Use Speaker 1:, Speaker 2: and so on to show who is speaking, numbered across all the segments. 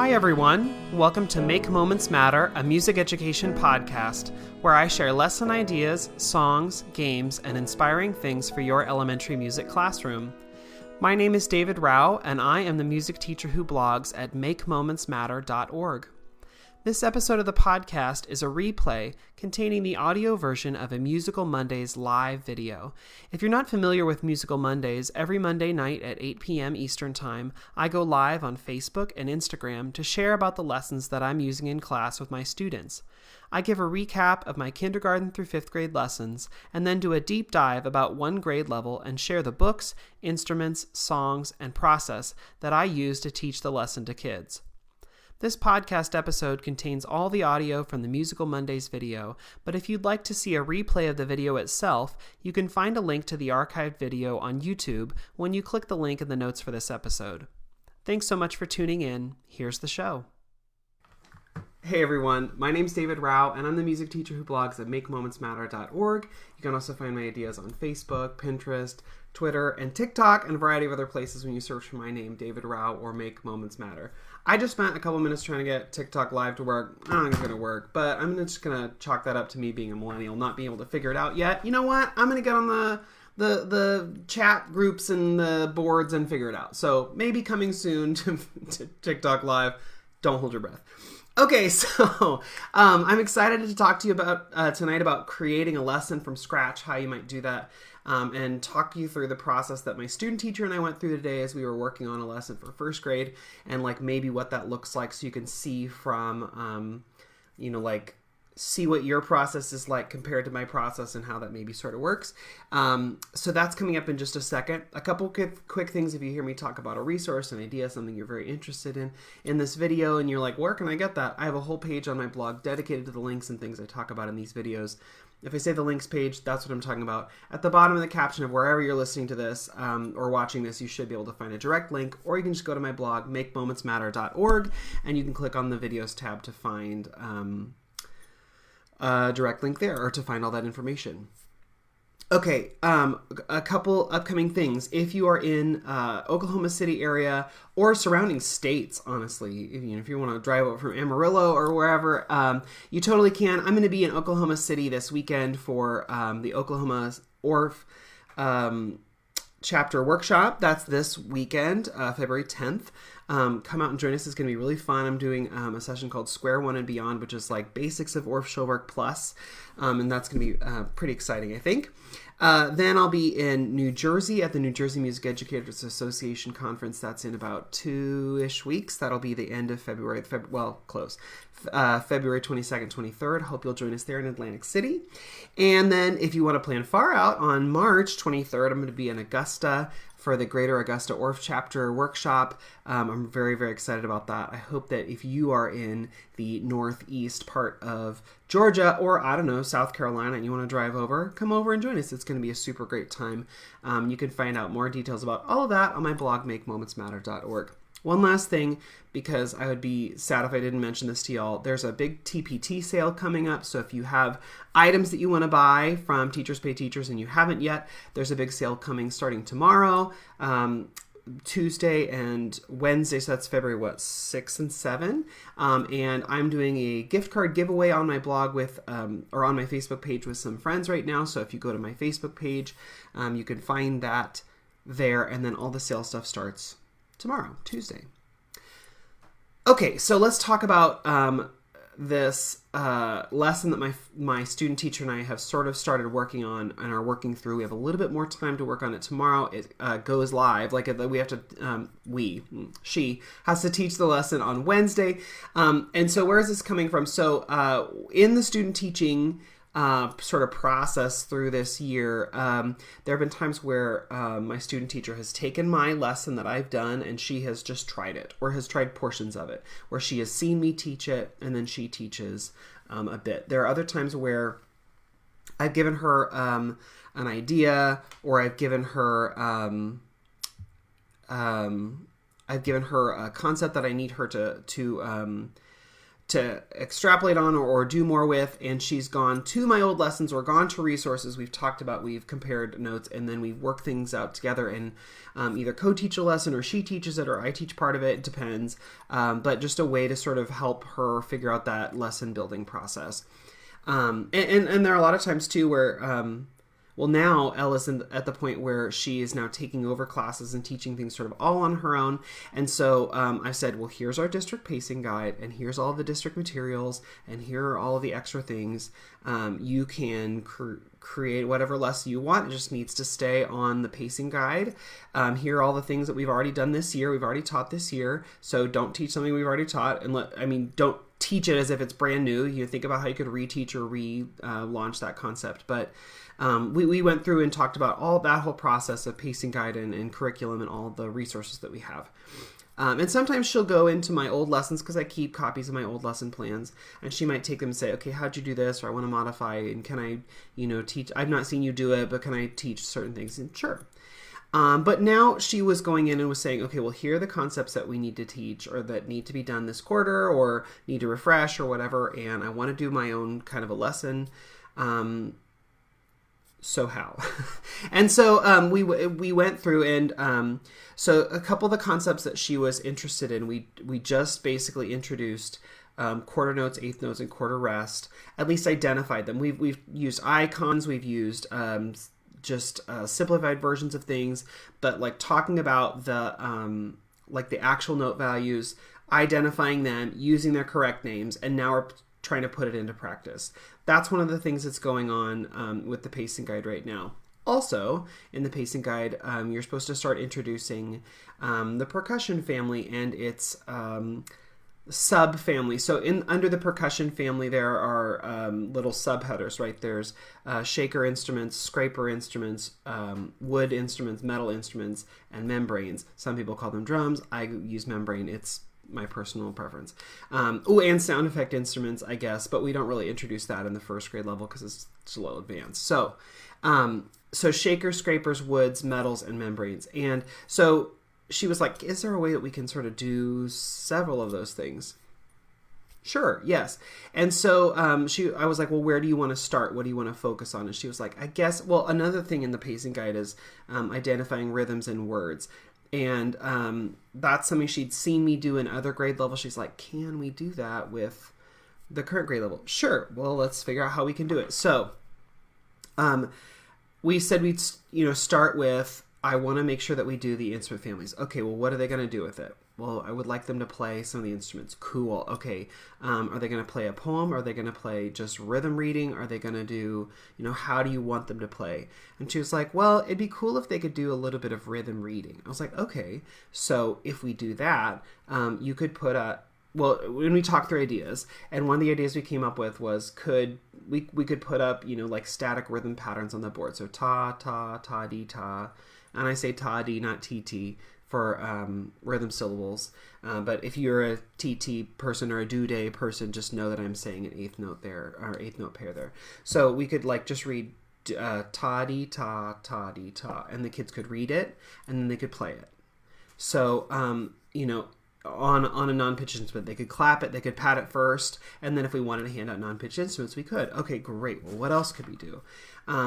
Speaker 1: Hi everyone, welcome to Make Moments Matter, a music education podcast, where I share lesson ideas, songs, games, and inspiring things for your elementary music classroom. My name is David Rao, and I am the music teacher who blogs at makemomentsmatter.org. This episode of the podcast is a replay containing the audio version of a Musical Mondays live video. If you're not familiar with Musical Mondays, every Monday night at 8 p.m. Eastern Time, I go live on Facebook and Instagram to share about the lessons that I'm using in class with my students. I give a recap of my kindergarten through 5th grade lessons, and then do a deep dive about one grade level and share the books, instruments, songs, and process that I use to teach the lesson to kids. This podcast episode contains all the audio from the Musical Mondays video, but if you'd like to see a replay of the video itself, you can find a link to the archived video on YouTube when you click the link in the notes for this episode. Thanks so much for tuning in. Here's the show. Hey everyone, my name's David Rao, and I'm the music teacher who blogs at makemomentsmatter.org. You can also find my ideas on Facebook, Pinterest, Twitter, and TikTok, and a variety of other places when you search for my name, David Rao, or Make Moments Matter. I just spent a couple minutes trying to get TikTok live to work. I don't think it's going to work, but I'm just going to chalk that up to me being a millennial, not being able to figure it out yet. You know what? I'm going to get on the chat groups and the boards and figure it out. So maybe coming soon to TikTok live. Don't hold your breath. Okay, so I'm excited to talk to you about tonight about creating a lesson from scratch, how you might do that, and talk you through the process that my student teacher and I went through today as we were working on a lesson for 1st grade, and like maybe what that looks like so you can see from, see what your process is like compared to my process and how that maybe sort of works. So that's coming up in just a second. A couple quick things if you hear me talk about a resource, an idea, something you're very interested in this video, and you're like, where can I get that? I have a whole page on my blog dedicated to the links and things I talk about in these videos. If I say the links page, that's what I'm talking about. At the bottom of the caption of wherever you're listening to this or watching this, you should be able to find a direct link, or you can just go to my blog, makemomentsmatter.org, and you can click on the videos tab to find a direct link there, or to find all that information. Okay, a couple upcoming things. If you are in Oklahoma City area or surrounding states, honestly, if you want to drive over from Amarillo or wherever, you totally can. I'm going to be in Oklahoma City this weekend for the Oklahoma ORF chapter workshop. That's this weekend, February 10th. Come out and join us. It's going to be really fun. I'm doing a session called Square One and Beyond, which is like basics of ORF Showwork Plus, and that's going to be pretty exciting, I think. Then I'll be in New Jersey at the New Jersey Music Educators Association Conference. That's in about 2-ish weeks. That'll be the end of February, close. February 22nd, 23rd. Hope you'll join us there in Atlantic City. And then if you want to plan far out, on March 23rd, I'm going to be in Augusta for the Greater Augusta ORF Chapter Workshop. I'm very, very excited about that. I hope that if you are in the northeast part of Georgia or, I don't know, South Carolina, and you want to drive over, come over and join us. It's going to be a super great time. You can find out more details about all of that on my blog, makemomentsmatter.org. One last thing, because I would be sad if I didn't mention this to y'all, there's a big TPT sale coming up, so if you have items that you want to buy from Teachers Pay Teachers and you haven't yet, there's a big sale coming starting tomorrow, Tuesday and Wednesday, so that's February, 6 and 7, and I'm doing a gift card giveaway on my blog with, or on my Facebook page with some friends right now, so if you go to my Facebook page, you can find that there, and then all the sale stuff starts tomorrow, Tuesday. Okay, so let's talk about this lesson that my student teacher and I have sort of started working on and are working through. We have a little bit more time to work on it tomorrow. It goes live. She has to teach the lesson on Wednesday. And so where is this coming from? So in the student teaching sort of process through this year, there have been times where my student teacher has taken my lesson that I've done and she has just tried it, or has tried portions of it, where she has seen me teach it and then she teaches a bit. There are other times where I've given her an idea, or I've given her a concept that I need her to extrapolate on or do more with, and she's gone to my old lessons or gone to resources we've talked about, we've compared notes, and then we work things out together and either co-teach a lesson or she teaches it or I teach part of it. It depends, but just a way to sort of help her figure out that lesson building process. And there are a lot of times too where well, now Ella's at the point where she is now taking over classes and teaching things sort of all on her own. And so I said, well, here's our district pacing guide, and here's all the district materials, and here are all of the extra things. You can create whatever lesson you want. It just needs to stay on the pacing guide. Here are all the things that we've already done this year. We've already taught this year. So don't teach something we've already taught. And don't teach it as if it's brand new. You think about how you could reteach or relaunch that concept. But we went through and talked about all that whole process of pacing guide and curriculum and all the resources that we have. And sometimes she'll go into my old lessons because I keep copies of my old lesson plans, and she might take them and say, okay, how'd you do this? Or I want to modify, and can I, teach? I've not seen you do it, but can I teach certain things? And sure. But now she was going in and was saying, okay, well, here are the concepts that we need to teach or that need to be done this quarter or need to refresh or whatever, and I want to do my own kind of a lesson. So how? And so we went through, and so a couple of the concepts that she was interested in, we just basically introduced quarter notes, eighth notes, and quarter rest. At least identified them. We've used icons. We've used just simplified versions of things, but like talking about the like the actual note values, identifying them, using their correct names, and now we're trying to put it into practice. That's one of the things that's going on with the pacing guide right now. Also, in the pacing guide, you're supposed to start introducing the percussion family and its sub-family. So under the percussion family, there are little subheaders, right? There's shaker instruments, scraper instruments, wood instruments, metal instruments, and membranes. Some people call them drums. I use membrane. It's my personal preference. And sound effect instruments, I guess, but we don't really introduce that in the first grade level because it's a little advanced. So shakers, scrapers, woods, metals, and membranes. And so she was like, is there a way that we can sort of do several of those things? Sure, yes. And so I was like, well, where do you want to start? What do you want to focus on? And she was like, I guess, well, another thing in the pacing guide is identifying rhythms and words. And that's something she'd seen me do in other grade levels. She's like, can we do that with the current grade level? Sure. Well, let's figure out how we can do it. So we said we'd start with, I want to make sure that we do the instrument families. Okay, well, what are they going to do with it? Well, I would like them to play some of the instruments. Cool. Okay. Are they going to play a poem? Are they going to play just rhythm reading? Are they going to do, how do you want them to play? And she was like, well, it'd be cool if they could do a little bit of rhythm reading. I was like, okay. So if we do that, you could put when we talked through ideas, and one of the ideas we came up with was we could put up, like static rhythm patterns on the board. So ta, ta, ta, dee, ta. And I say ta, dee, not tt. For rhythm syllables. But if you're a TT person or a do-day person, just know that I'm saying an eighth note there, or eighth note pair there. So we could just read ta-dee, ta, ta-dee, ta, and the kids could read it, and then they could play it. So, on a non-pitched instrument, they could clap it, they could pat it first, and then if we wanted to hand out non-pitched instruments, we could. Okay, great. Well, what else could we do?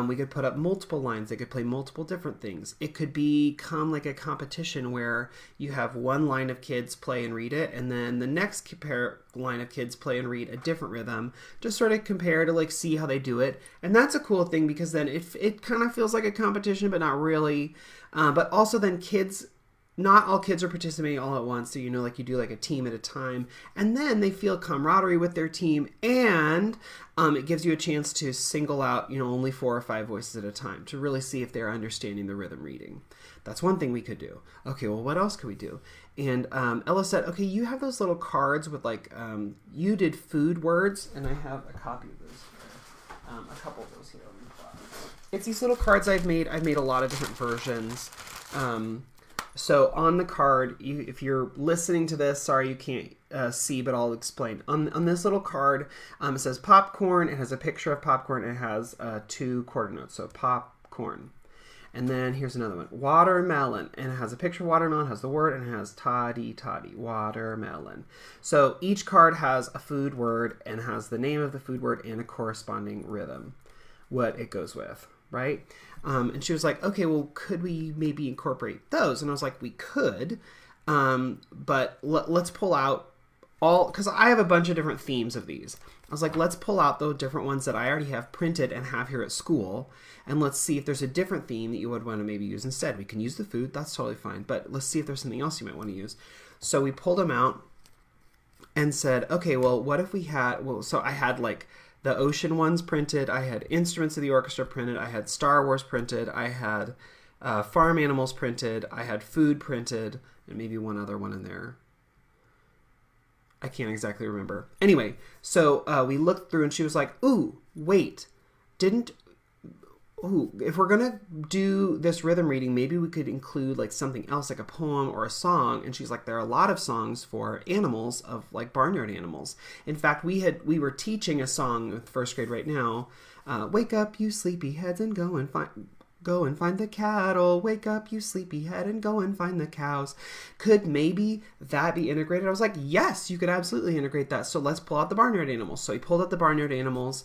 Speaker 1: We could put up multiple lines. They could play multiple different things. It could become like a competition where you have one line of kids play and read it, and then the next line of kids play and read a different rhythm. Just sort of compare to see how they do it. And that's a cool thing because then it kind of feels like a competition, but not really. But also then not all kids are participating all at once. So, you do a team at a time. And then they feel camaraderie with their team. And it gives you a chance to single out, only 4 or 5 voices at a time to really see if they're understanding the rhythm reading. That's one thing we could do. Okay, well, what else could we do? And Ella said, okay, you have those little cards with you did food words. And I have a copy of those. A couple of those here. It's these little cards I've made. I've made a lot of different versions. So on the card, if you're listening to this, sorry you can't see, but I'll explain. On this little card, it says popcorn. It has a picture of popcorn. It has 2 quarter notes, so popcorn. And then here's another one, watermelon. And it has a picture of watermelon, has the word, and it has toddy, watermelon. So each card has a food word and has the name of the food word and a corresponding rhythm, what it goes with, right? And she was like, okay, well, could we maybe incorporate those? And I was like, we could, but let's pull out because I have a bunch of different themes of these. I was like, let's pull out the different ones that I already have printed and have here at school, and let's see if there's a different theme that you would want to maybe use instead. We can use the food, that's totally fine, but let's see if there's something else you might want to use. So we pulled them out and said, okay, well, what if we had, so I had like the ocean ones printed, I had instruments of the orchestra printed, I had Star Wars printed, I had farm animals printed, I had food printed, and maybe one other one in there. I can't exactly remember. Anyway, so we looked through and she was like, ooh, wait, if we're going to do this rhythm reading, maybe we could include like something else, like a poem or a song. And she's like, there are a lot of songs for animals, of like barnyard animals. In fact, we were teaching a song with first grade right now. Wake up, you sleepyheads, and go and find the cattle. Wake up, you sleepyhead, and go and find the cows. Could maybe that be integrated? I was like, yes, you could absolutely integrate that. So let's pull out the barnyard animals. So we pulled out the barnyard animals.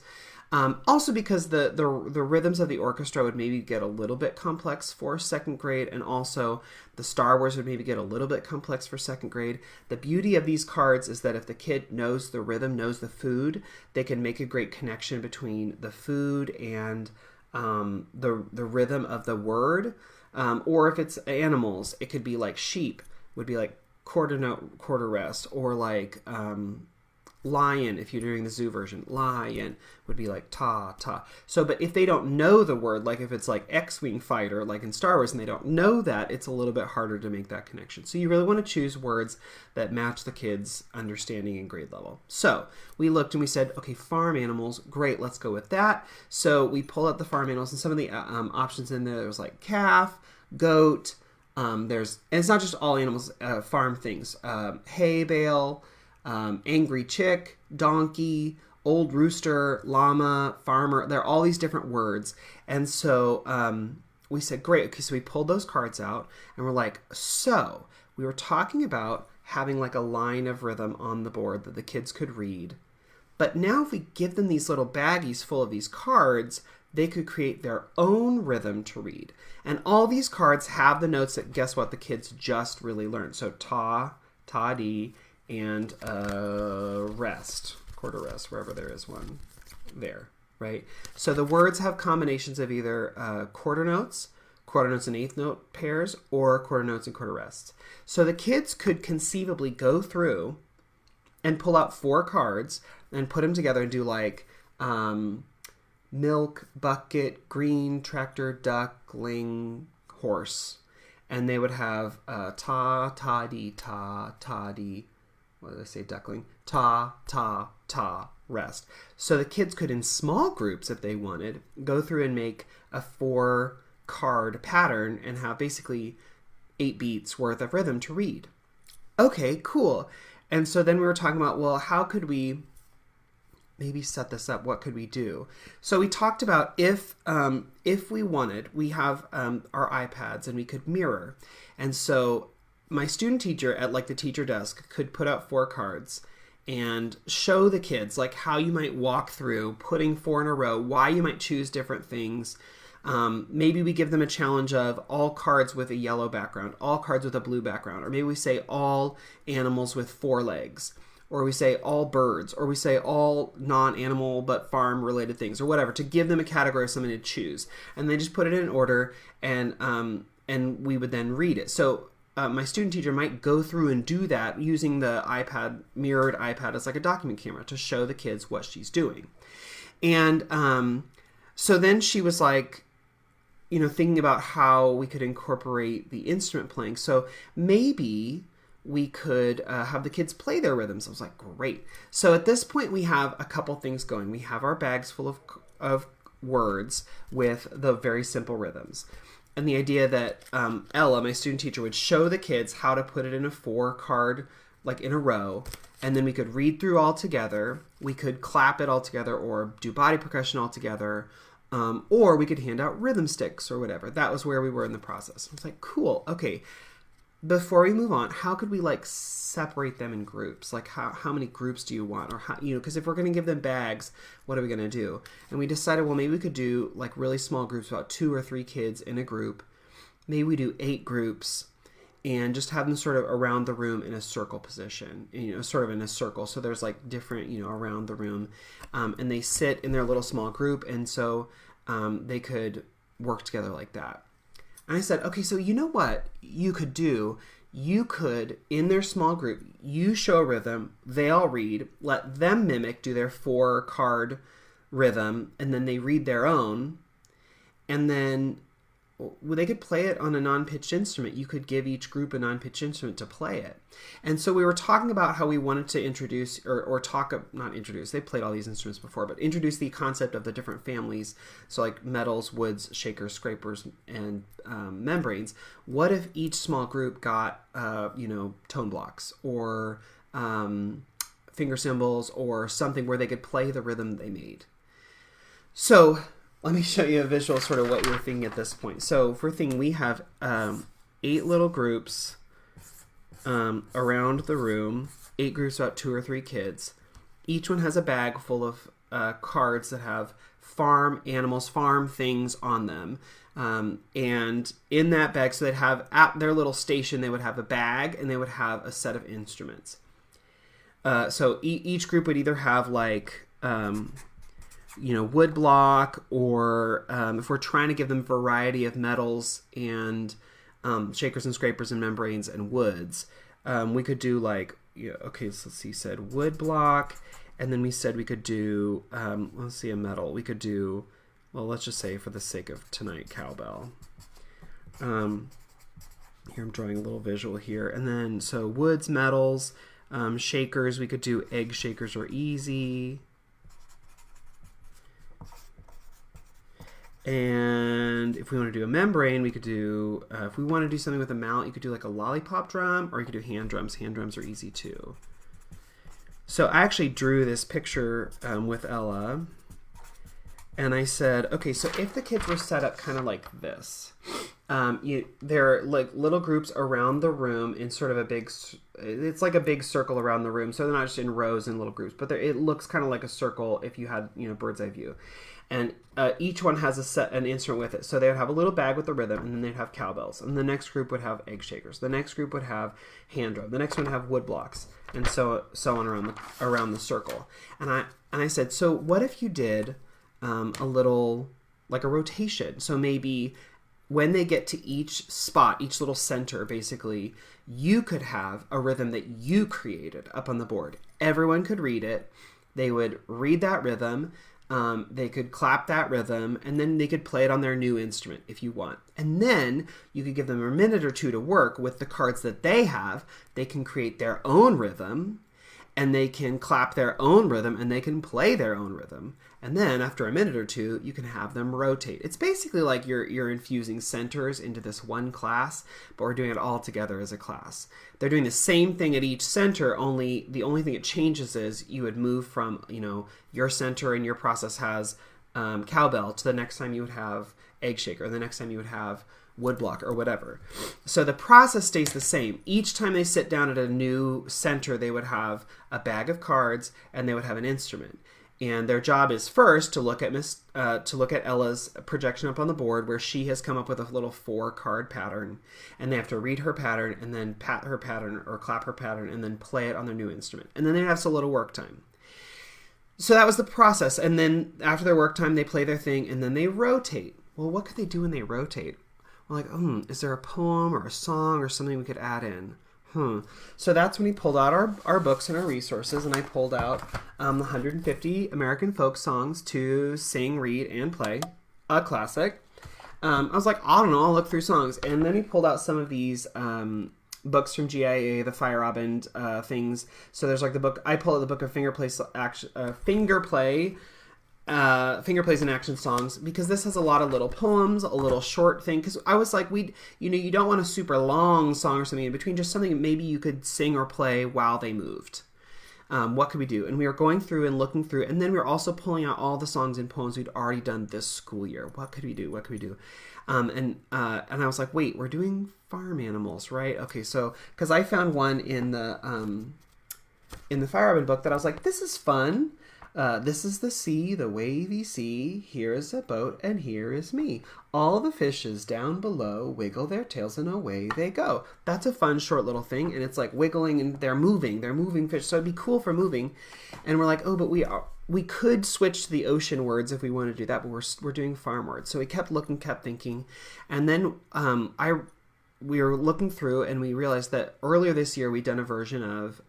Speaker 1: Also because the rhythms of the orchestra would maybe get a little bit complex for second grade, and also the Star Wars would maybe get a little bit complex for second grade. The beauty of these cards is that if the kid knows the rhythm, knows the food, they can make a great connection between the food and the rhythm of the word, or if it's animals, it could be like sheep would be like quarter note, quarter rest, or like lion, if you're doing the zoo version, lion would be like ta. So, but if they don't know the word, like if it's like X-Wing fighter, like in Star Wars, and they don't know that, it's a little bit harder to make that connection. So you really want to choose words that match the kids' understanding and grade level. So we looked and we said, okay, farm animals, great, let's go with that. So we pulled out the farm animals, and some of the options in there was like calf, goat, and it's not just all animals, farm things, hay bale, angry chick, donkey, old rooster, llama, farmer. There are all these different words. And so we said, great. Okay, so we pulled those cards out and we're like, so we were talking about having like a line of rhythm on the board that the kids could read. But now if we give them these little baggies full of these cards, they could create their own rhythm to read. And all these cards have the notes that, guess what, the kids just really learned. So ta, ta-dee, and rest, quarter rest, wherever there is one there, right? So the words have combinations of either quarter notes and eighth note pairs, or quarter notes and quarter rests. So the kids could conceivably go through and pull out 4 cards and put them together and do like milk, bucket, green, tractor, duckling, horse. And they would have ta, ta-dee, ta, ta-dee, what did I say, duckling? Ta, ta, ta, rest. So the kids could, in small groups, if they wanted, go through and make a 4-card pattern and have basically 8 beats worth of rhythm to read. Okay, cool. And so then we were talking about, well, how could we maybe set this up? What could we do? So we talked about if we wanted, we have our iPads and we could mirror. And so my student teacher at like the teacher desk could put out 4 cards and show the kids like how you might walk through putting 4 in a row, why you might choose different things. Maybe we give them a challenge of all cards with a yellow background, all cards with a blue background, or maybe we say all animals with 4 legs, or we say all birds, or we say all non-animal but farm related things, or whatever, to give them a category of something to choose. And they just put it in order, and we would then read it. So my student teacher might go through and do that using the iPad, mirrored iPad as like a document camera to show the kids what she's doing. And so then she was like, thinking about how we could incorporate the instrument playing. So maybe we could have the kids play their rhythms. I was like, great. So at this point, we have a couple things going. We have our bags full of words with the very simple rhythms. And the idea that Ella, my student teacher, would show the kids how to put it in a 4-card, like in a row, and then we could read through all together. We could clap it all together, or do body percussion all together, Or we could hand out rhythm sticks or whatever. That was where we were in the process. I was like, cool. Okay. Before we move on, how could we like separate them in groups? Like how many groups do you want? Or how, because if we're going to give them bags, what are we going to do? And we decided, well, maybe we could do like really small groups, about 2 or 3 kids in a group. Maybe we do 8 groups and just have them sort of around the room in a circle position, sort of in a circle. So there's like different, around the room. And they sit in their little small group. And so they could work together like that. And I said, okay, so you know what you could do? You could, in their small group, you show a rhythm, they all read, let them mimic, do their 4-card rhythm, and then they read their own. And then they could play it on a non-pitched instrument. You could give each group a non-pitched instrument to play it. And so we were talking about how we wanted to introduce, not introduce, they played all these instruments before, but introduce the concept of the different families. So like metals, woods, shakers, scrapers, and membranes. What if each small group got, tone blocks or finger cymbals or something where they could play the rhythm they made? So let me show you a visual, sort of what you're thinking at this point. So for thing, we have 8 little groups around the room, 8 groups, about 2 or 3 kids. Each one has a bag full of cards that have farm animals, farm things on them. And in that bag, so they'd have at their little station, they would have a bag and they would have a set of instruments. So each group would either have like wood block, or if we're trying to give them variety of metals and shakers and scrapers and membranes and woods, we could do like, okay, so let's see, said wood block, and then we said we could do, let's see, a metal. We could do, well, let's just say for the sake of tonight, cowbell. Here I'm drawing a little visual here. And then, so woods, metals, shakers, we could do egg shakers or easy. And if we want to do a membrane, we could do, if we want to do something with a mallet, you could do like a lollipop drum, or you could do hand drums. Hand drums are easy too. So I actually drew this picture with Ella, and I said, okay, so if the kids were set up kind of like this, they're like little groups around the room in sort of a big, it's like a big circle around the room. So they're not just in rows and little groups, but it looks kind of like a circle if you had, bird's eye view. And each one has an instrument with it. So they would have a little bag with the rhythm, and then they'd have cowbells. And the next group would have egg shakers. The next group would have hand drum. The next one would have wood blocks, and so on around the circle. And I said, so what if you did a little, like a rotation? So maybe when they get to each spot, each little center, basically, you could have a rhythm that you created up on the board. Everyone could read it. They would read that rhythm. They could clap that rhythm, and then they could play it on their new instrument if you want. And then you could give them a minute or two to work with the cards that they have. They can create their own rhythm, and they can clap their own rhythm, and they can play their own rhythm. And then after a minute or two, you can have them rotate. It's basically like you're infusing centers into this one class, but we're doing it all together as a class. They're doing the same thing at each center, only the only thing it changes is you would move from, your center and your process has cowbell to the next time you would have egg shaker, or the next time you would have woodblock or whatever. So the process stays the same. Each time they sit down at a new center, they would have a bag of cards and they would have an instrument. And their job is first to look at Ella's projection up on the board, where she has come up with a little 4-card pattern, and they have to read her pattern and then pat her pattern or clap her pattern and then play it on their new instrument. And then they have a little work time. So that was the process. And then after their work time, they play their thing and then they rotate. Well, what could they do when they rotate? We're like, is there a poem or a song or something we could add in? So that's when we pulled out our books and our resources, and I pulled out the 150 American folk songs to sing, read, and play, a classic. I was like, I don't know, I'll look through songs. And then he pulled out some of these books from GIA, the Fire Robin things. So there's like the book, I pulled out the book of finger plays and action songs, because this has a lot of little poems, a little short thing. Because I was like, you don't want a super long song or something in between, just something maybe you could sing or play while they moved. What could we do? And we were going through and looking through, and then we were also pulling out all the songs and poems we'd already done this school year. What could we do? What could we do? And I was like, wait, we're doing farm animals, right? Okay, so because I found one in the Fire Robin book that I was like, this is fun. This is the sea, the wavy sea. Here is a boat, and here is me. All the fishes down below wiggle their tails, and away they go. That's a fun, short little thing, and it's like wiggling, and they're moving fish. So it'd be cool for moving. And we're like, oh, but we could switch to the ocean words if we want to do that, but we're doing farm words. So we kept looking, kept thinking, and then we were looking through, and we realized that earlier this year we'd done a version of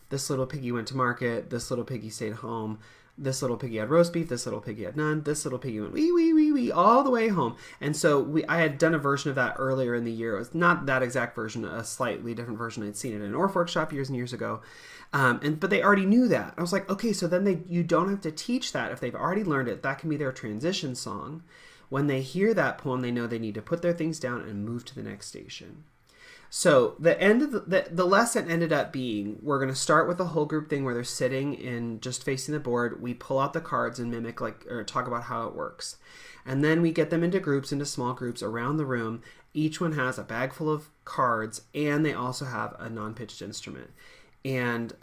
Speaker 1: this little piggy went to market, this little piggy stayed home, this little piggy had roast beef, this little piggy had none, this little piggy went wee, wee, wee, wee, all the way home. And so I had done a version of that earlier in the year. It was not that exact version, a slightly different version. I'd seen it in an Orff workshop years and years ago. But they already knew that. I was like, okay, so then you don't have to teach that. If they've already learned it, that can be their transition song. When they hear that poem, they know they need to put their things down and move to the next station. So the end of the lesson ended up being, we're going to start with a whole group thing where they're sitting and just facing the board. We pull out the cards and mimic or talk about how it works. And then we get them into small groups around the room. Each one has a bag full of cards, and they also have a non-pitched instrument. And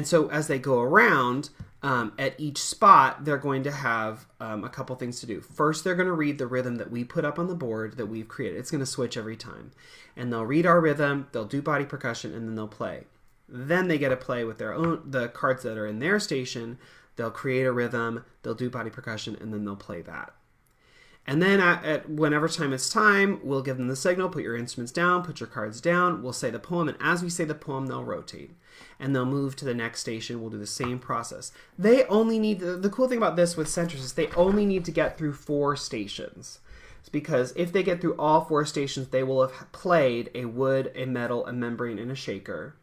Speaker 1: so as they go around, at each spot, they're going to have a couple things to do. First, they're going to read the rhythm that we put up on the board that we've created. It's going to switch every time. And they'll read our rhythm, they'll do body percussion, and then they'll play. Then they get to play with the cards that are in their station. They'll create a rhythm, they'll do body percussion, and then they'll play that. And then at whenever time it's time, we'll give them the signal, put your instruments down, put your cards down, we'll say the poem, and as we say the poem, they'll rotate. And they'll move to the next station, we'll do the same process. They only need, the cool thing about this with centers is they only need to get through 4 stations. It's because if they get through all 4 stations, they will have played a wood, a metal, a membrane, and a shaker.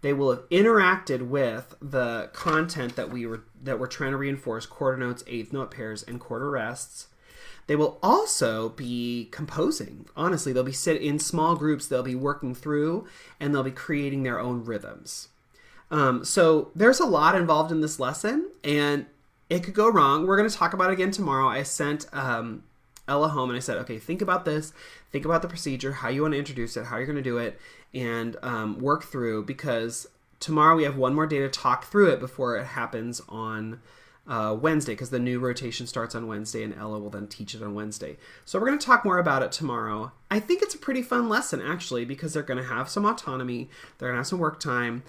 Speaker 1: They will have interacted with the content that we're trying to reinforce, quarter notes, eighth note pairs, and quarter rests. They will also be composing. Honestly, they'll be sit in small groups. They'll be working through, and they'll be creating their own rhythms. So there's a lot involved in this lesson, and it could go wrong. We're going to talk about it again tomorrow. I sent Ella home, and I said, okay, think about this. Think about the procedure, how you want to introduce it, how you're going to do it, and work through, because tomorrow we have one more day to talk through it before it happens on Wednesday, because the new rotation starts on Wednesday, and Ella will then teach it on Wednesday. So we're going to talk more about it tomorrow. I think it's a pretty fun lesson, actually, because they're going to have some autonomy. They're going to have some work time,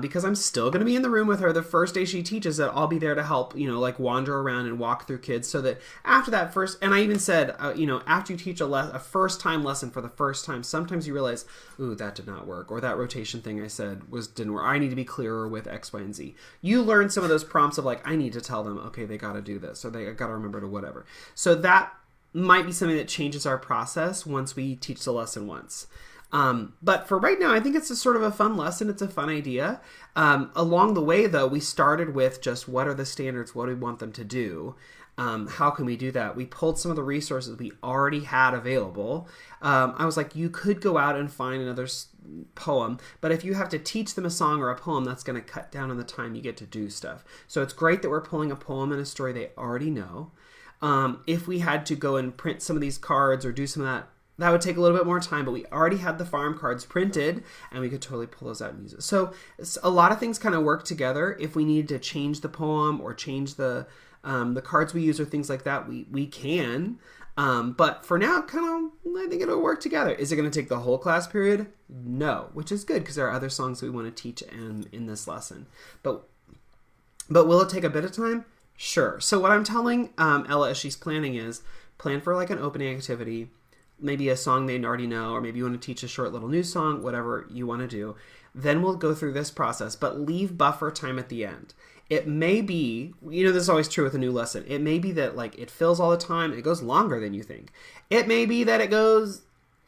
Speaker 1: because I'm still going to be in the room with her the first day she teaches it. I'll be there to help, like wander around and walk through kids, so that after that first, and I even said, after you teach a first-time lesson for the first time, sometimes you realize, ooh, that did not work, or that rotation thing I said didn't work. I need to be clearer with X, Y, and Z. You learn some of those prompts of I need to tell them, okay, they got to do this, or they got to remember to whatever. So that might be something that changes our process once we teach the lesson once. But for right now, I think it's a sort of a fun lesson. It's a fun idea. Along the way, though, we started with just what are the standards? What do we want them to do? How can we do that? We pulled some of the resources we already had available. I was like, you could go out and find another poem, but if you have to teach them a song or a poem, that's going to cut down on the time you get to do stuff. So it's great that we're pulling a poem and a story they already know. If we had to go and print some of these cards or do some of that would take a little bit more time, but we already had the farm cards printed, and we could totally pull those out and use it. So a lot of things kind of work together. If we need to change the poem or change the cards we use or things like that, we can. But for now, I think it'll work together. Is it going to take the whole class period? No, which is good, because there are other songs that we want to teach in this lesson. But will it take a bit of time? Sure. So what I'm telling Ella as she's planning is, plan for an opening activity, maybe a song they already know, or maybe you want to teach a short little new song, whatever you want to do. Then we'll go through this process, but leave buffer time at the end. It may be, this is always true with a new lesson. It may be that it fills all the time and it goes longer than you think. It may be that it goes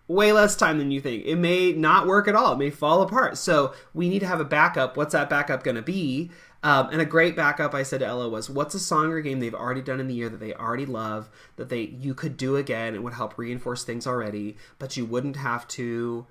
Speaker 1: way less time than you think. It may not work at all. It may fall apart. So we need to have a backup. What's that backup going to be? And a great backup, I said to Ella, was what's a song or game they've already done in the year that they already love, that you could do again and would help reinforce things already, but you wouldn't have to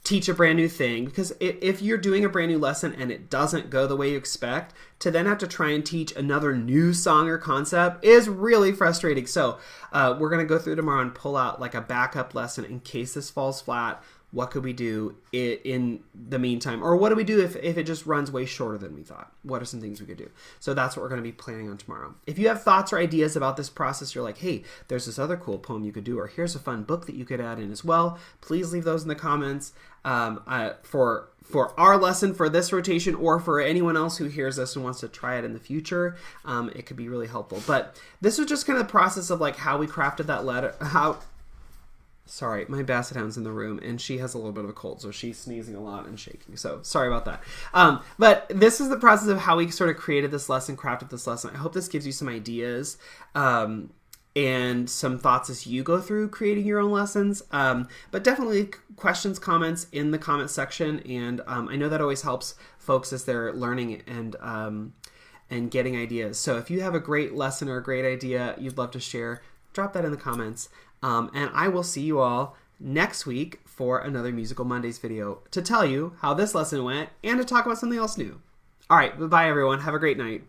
Speaker 1: teach a brand new thing, because if you're doing a brand new lesson and it doesn't go the way you expect, to then have to try and teach another new song or concept is really frustrating. So we're going to go through tomorrow and pull out like a backup lesson in case this falls flat. What could we do in the meantime? Or what do we do if it just runs way shorter than we thought? What are some things we could do? So that's what we're going to be planning on tomorrow. If you have thoughts or ideas about this process, you're like, hey, there's this other cool poem you could do, or here's a fun book that you could add in as well, please leave those in the comments. For our lesson for this rotation, or for anyone else who hears this and wants to try it in the future, it could be really helpful. But this was just kind of the process of like how we crafted that letter, Sorry, my basset hound's in the room, and she has a little bit of a cold, so she's sneezing a lot and shaking. So sorry about that. But this is the process of how we sort of created this lesson, crafted this lesson. I hope this gives you some ideas and some thoughts as you go through creating your own lessons. But definitely questions, comments in the comment section, and I know that always helps folks as they're learning and getting ideas. So if you have a great lesson or a great idea you'd love to share, drop that in the comments. And I will see you all next week for another Musical Mondays video to tell you how this lesson went and to talk about something else new. All right, bye everyone. Have a great night.